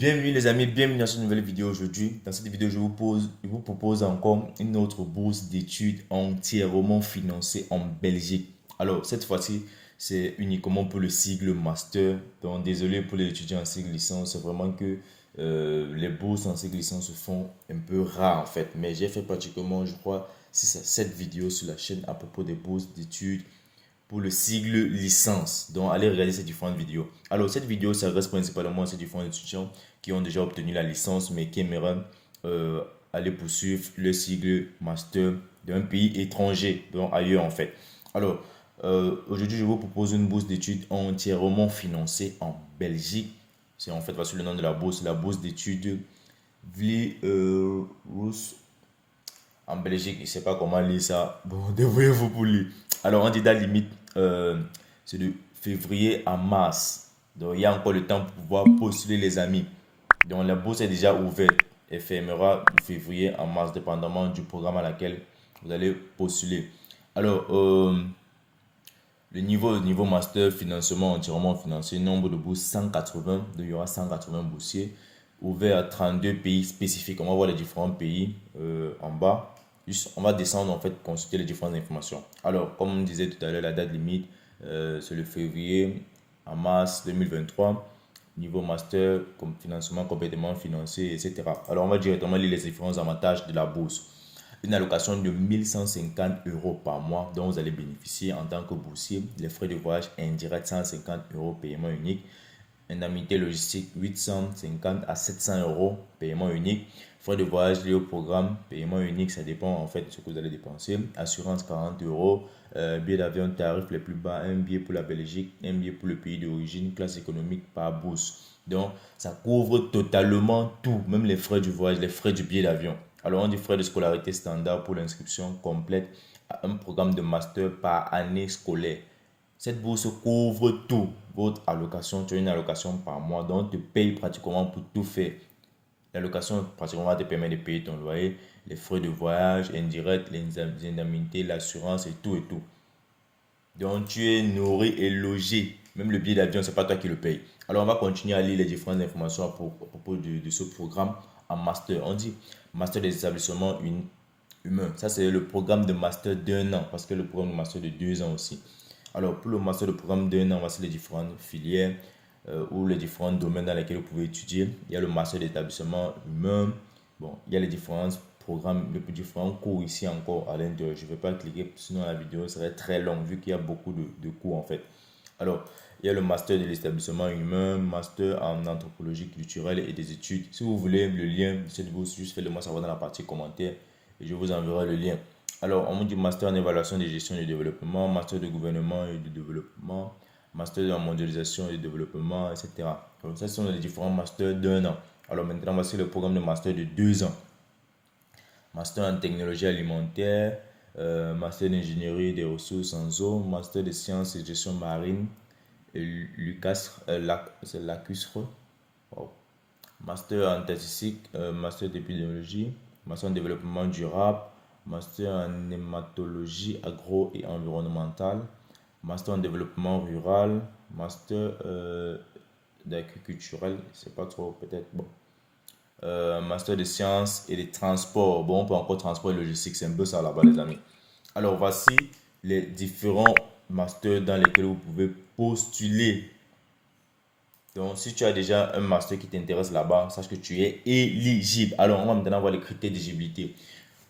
Bienvenue les amis, bienvenue dans cette nouvelle vidéo aujourd'hui. Dans cette vidéo, je vous propose encore une autre bourse d'études entièrement financée en Belgique. Alors, cette fois-ci, c'est uniquement pour le sigle master. Donc, désolé pour les étudiants en cycle licence, c'est vraiment que les bourses en cycle licence se font un peu rares en fait. Mais j'ai fait pratiquement, je crois, 6 à 7 vidéos sur la chaîne à propos des bourses d'études pour le sigle licence. Donc, allez regarder ces différentes vidéos. Alors, cette vidéo s'adresse principalement à ces différents étudiants qui ont déjà obtenu la licence, mais qui aimeraient aller poursuivre le sigle master d'un pays étranger, donc ailleurs en fait. Alors, aujourd'hui, je vous propose une bourse d'études entièrement financée en Belgique. C'est en fait, voici le nom de la bourse d'études Vli en Belgique. Je ne sais pas comment lire ça. Bon, débrouillez-vous pour lire. Alors, on dit date limite, c'est de février à mars. Donc, il y a encore le temps pour pouvoir postuler les amis. Donc, la bourse est déjà ouverte et fermera de février à mars, dépendamment du programme à laquelle vous allez postuler. Alors, le niveau master, financement entièrement financé, nombre de bourses 180, donc il y aura 180 boursiers, ouvert à 32 pays spécifiques. On va voir les différents pays en bas. Juste, on va descendre en fait, consulter les différentes informations. Alors, comme on disait tout à l'heure, la date limite, c'est le février à mars 2023. Niveau master, comme financement complètement financé, etc. Alors, on va directement lire les différents avantages de la bourse. Une allocation de 1150 euros par mois dont vous allez bénéficier en tant que boursier. Les frais de voyage indirects 150 euros paiement unique. Indemnité logistique 850 à 700 euros paiement unique. Frais de voyage liés au programme paiement unique, ça dépend en fait de ce que vous allez dépenser. Assurance 40 euros. Billet d'avion tarif les plus bas, un billet pour la Belgique, un billet pour le pays d'origine, classe économique par bourse. Donc ça couvre totalement tout, même les frais du voyage, les frais du billet d'avion. Alors on dit frais de scolarité standard pour l'inscription complète à un programme de master par année scolaire. Cette bourse couvre tout. Votre allocation, tu as une allocation par mois, donc tu payes pratiquement pour tout faire. L'allocation pratiquement va te permettre de payer ton loyer, les frais de voyage indirects, les indemnités, l'assurance et tout et tout. Donc tu es nourri et logé. Même le billet d'avion, c'est pas toi qui le paye. Alors on va continuer à lire les différentes informations à propos de ce programme en master. On dit master des établissements humains. Ça c'est le programme de master d'un an parce que le programme de master de 2 ans aussi. Alors pour le master de programme d'un an, voici les différentes filières ou les différents domaines dans lesquels vous pouvez étudier. Il y a le master d'établissement humain. Bon, il y a les différents programmes, les différents cours ici encore à l'intérieur. Je ne vais pas cliquer, sinon la vidéo serait très longue vu qu'il y a beaucoup de cours en fait. Alors, il y a le master de l'établissement humain, master en anthropologie culturelle et des études. Si vous voulez le lien de cette bourse, juste faites-le moi savoir dans la partie commentaire et je vous enverrai le lien. Alors, on me dit master en évaluation de gestion et développement, master de gouvernement et de développement, master en mondialisation et développement, etc. Donc, ça, ce sont les différents masters d'un an. Alors, maintenant, voici le programme de master de 2 ans. Master en technologie alimentaire, master d'ingénierie des ressources en eau, master de sciences et gestion marine, et Lucas, c'est lacustre. Wow. Master en statistique, master d'épidémiologie, master en développement durable, master en hématologie agro et environnementale, master en développement rural, master d'agriculturel, c'est pas trop peut-être bon. Master de sciences et de transport. Bon, on peut encore transport et logistique, c'est un peu ça là-bas, les amis. Alors, voici les différents masters dans lesquels vous pouvez postuler. Donc, si tu as déjà un master qui t'intéresse là-bas, sache que tu es éligible. Alors, on va maintenant voir les critères d'éligibilité.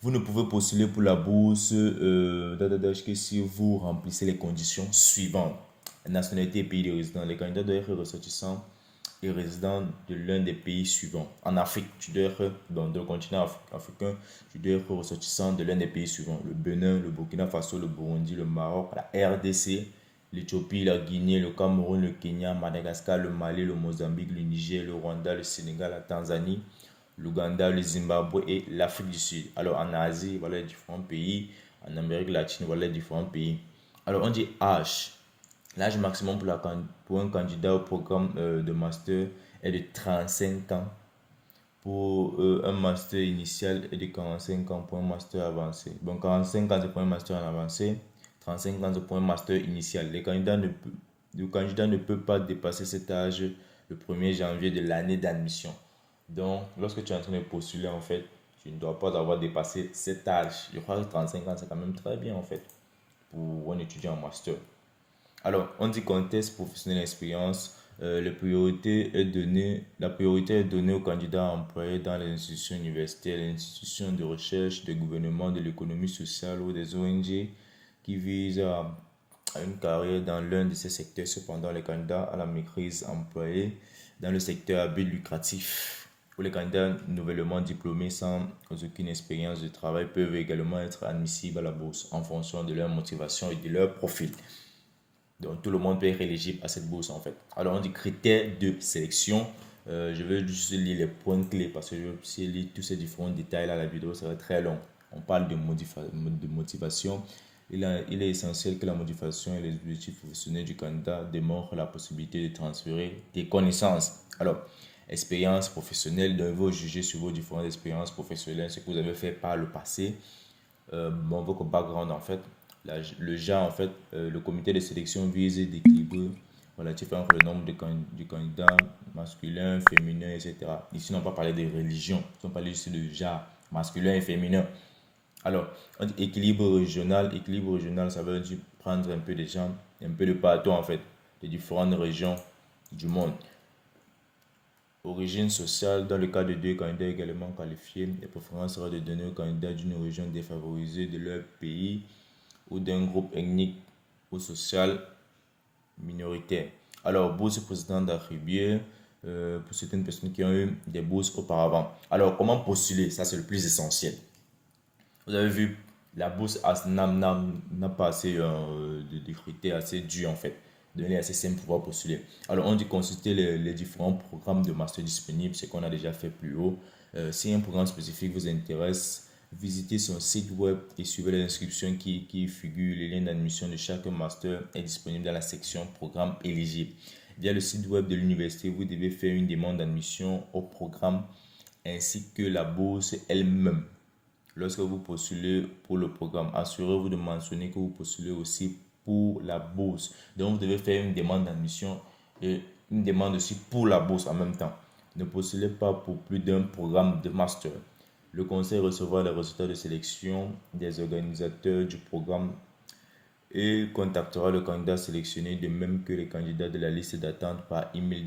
Vous ne pouvez postuler pour la bourse que si vous remplissez les conditions suivantes. Nationalité et pays de résidence. Les candidats doivent être ressortissants et résident de l'un des pays suivants. En Afrique, tu dois être dans le continent africain, tu dois être ressortissant de l'un des pays suivants. Le Bénin, le Burkina Faso, le Burundi, le Maroc, la RDC, l'Éthiopie, la Guinée, le Cameroun, le Kenya, Madagascar, le Mali, le Mozambique, le Niger, le Rwanda, le Sénégal, la Tanzanie, l'Ouganda, le Zimbabwe et l'Afrique du Sud. Alors en Asie, voilà les différents pays. En Amérique latine, voilà les différents pays. Alors on dit âge. L'âge maximum pour un candidat au programme de master est de 35 ans. Pour un master initial et de 45 ans pour un master avancé. Bon, 45 ans c'est pour un master en avancé, 35 ans c'est pour un master initial. Le candidat ne peut pas dépasser cet âge le 1er janvier de l'année d'admission. Donc, lorsque tu es en train de postuler, en fait, tu ne dois pas avoir dépassé cet âge. Je crois que 35 ans, c'est quand même très bien, en fait, pour un étudiant en master. Alors, on dit contexte professionnel expérience. La priorité est donnée aux candidats employés dans les institutions universitaires, les institutions de recherche, des gouvernements, de l'économie sociale ou des ONG qui visent à une carrière dans l'un de ces secteurs. Cependant, les candidats à la maîtrise employés dans le secteur à but lucratif ou les candidats nouvellement diplômés sans aucune expérience de travail peuvent également être admissibles à la bourse en fonction de leur motivation et de leur profil. Donc, tout le monde peut être éligible à cette bourse en fait. Alors, on dit critères de sélection. Je vais juste lire les points clés parce que si je lis tous ces différents détails là, la vidéo serait très longue. On parle de motivation. Il est essentiel que la motivation et les objectifs professionnels du candidat démontrent la possibilité de transférer des connaissances. Alors, expérience professionnelle, donc vous jugez sur vos différentes expériences professionnelles, ce que vous avez fait par le passé, votre background en fait. Le genre, en fait, le comité de sélection vise d'équilibrer relatif entre le nombre de candidats masculins, féminins, etc. Ici, on n'a pas parlé de religion, on parle juste de genre masculin et féminin. Alors, on dit équilibre régional. Équilibre régional, ça veut dire prendre un peu de gens, un peu de partout, en fait, de différentes régions du monde. Origine sociale, dans le cas de deux candidats également qualifiés, les préférences seraient de donner aux candidats d'une région défavorisée de leur pays ou d'un groupe ethnique ou social minoritaire. Alors, bourse précédente attribuée pour certaines personnes qui ont eu des bourses auparavant. Alors, comment postuler? Ça, c'est le plus essentiel. Vous avez vu, la bourse n'a pas assez de critères assez durs en fait. Donner assez simple pour pouvoir postuler. Alors, on dit consulter les différents programmes de master disponibles, ce qu'on a déjà fait plus haut. Si un programme spécifique vous intéresse, visitez son site web et suivez les inscriptions qui figurent. Les liens d'admission de chaque master est disponible dans la section programme éligible. Via le site web de l'université, vous devez faire une demande d'admission au programme ainsi que la bourse elle-même. Lorsque vous postulez pour le programme, assurez-vous de mentionner que vous postulez aussi pour la bourse. Donc, vous devez faire une demande d'admission et une demande aussi pour la bourse en même temps. Ne postulez pas pour plus d'un programme de master. Le conseil recevra les résultats de sélection des organisateurs du programme et contactera le candidat sélectionné, de même que les candidats de la liste d'attente par email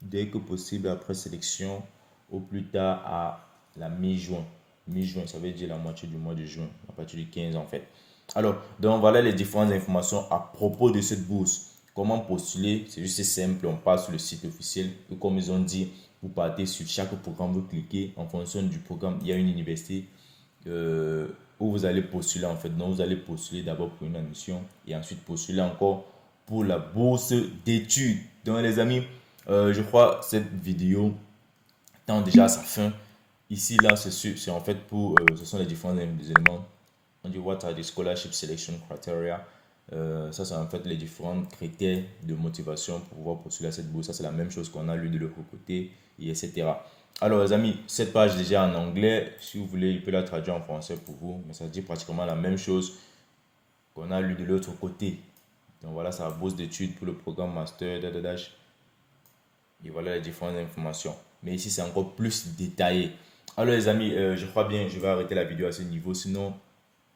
dès que possible après sélection, au plus tard à la mi-juin. Mi-juin, ça veut dire la moitié du mois de juin, à partir du 15 en fait. Alors, donc voilà les différentes informations à propos de cette bourse. Comment postuler? C'est juste simple, on passe sur le site officiel. Et comme ils ont dit, vous partez sur chaque programme, vous cliquez. En fonction du programme, il y a une université où vous allez postuler en fait. Donc, vous allez postuler d'abord pour une admission et ensuite postuler encore pour la bourse d'études. Donc, les amis, je crois cette vidéo tend déjà à sa fin. Ici, là, c'est en fait pour, ce sont les différents éléments. On dit what are the scholarship selection criteria. Ça, c'est en fait les différents critères de motivation pour pouvoir postuler à cette bourse. Ça, c'est la même chose qu'on a lu de l'autre côté, et etc. Alors, les amis, cette page déjà en anglais. Si vous voulez, il peut la traduire en français pour vous. Mais ça dit pratiquement la même chose qu'on a lu de l'autre côté. Donc, voilà, c'est la bourse d'études pour le programme master. Et voilà les différentes informations. Mais ici, c'est encore plus détaillé. Alors, les amis, je crois bien, je vais arrêter la vidéo à ce niveau. Sinon,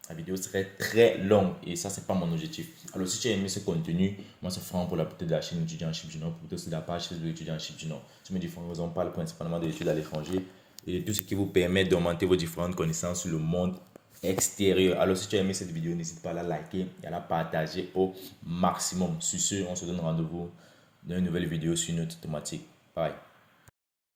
la vidéo serait très longue et ça, c'est pas mon objectif. Alors, si tu as aimé ce contenu, moi, c'est franc pour la petite de la chaîne étudiant Chip du Nord, pour aussi la page Facebook étudiant Chip du Nord. Tu me différentes on parle principalement de l'étude à l'étranger et tout ce qui vous permet d'augmenter vos différentes connaissances sur le monde extérieur. Alors, si tu as aimé cette vidéo, n'hésite pas à la liker et à la partager au maximum. Sur ce, on se donne rendez-vous dans une nouvelle vidéo sur une autre thématique. Bye.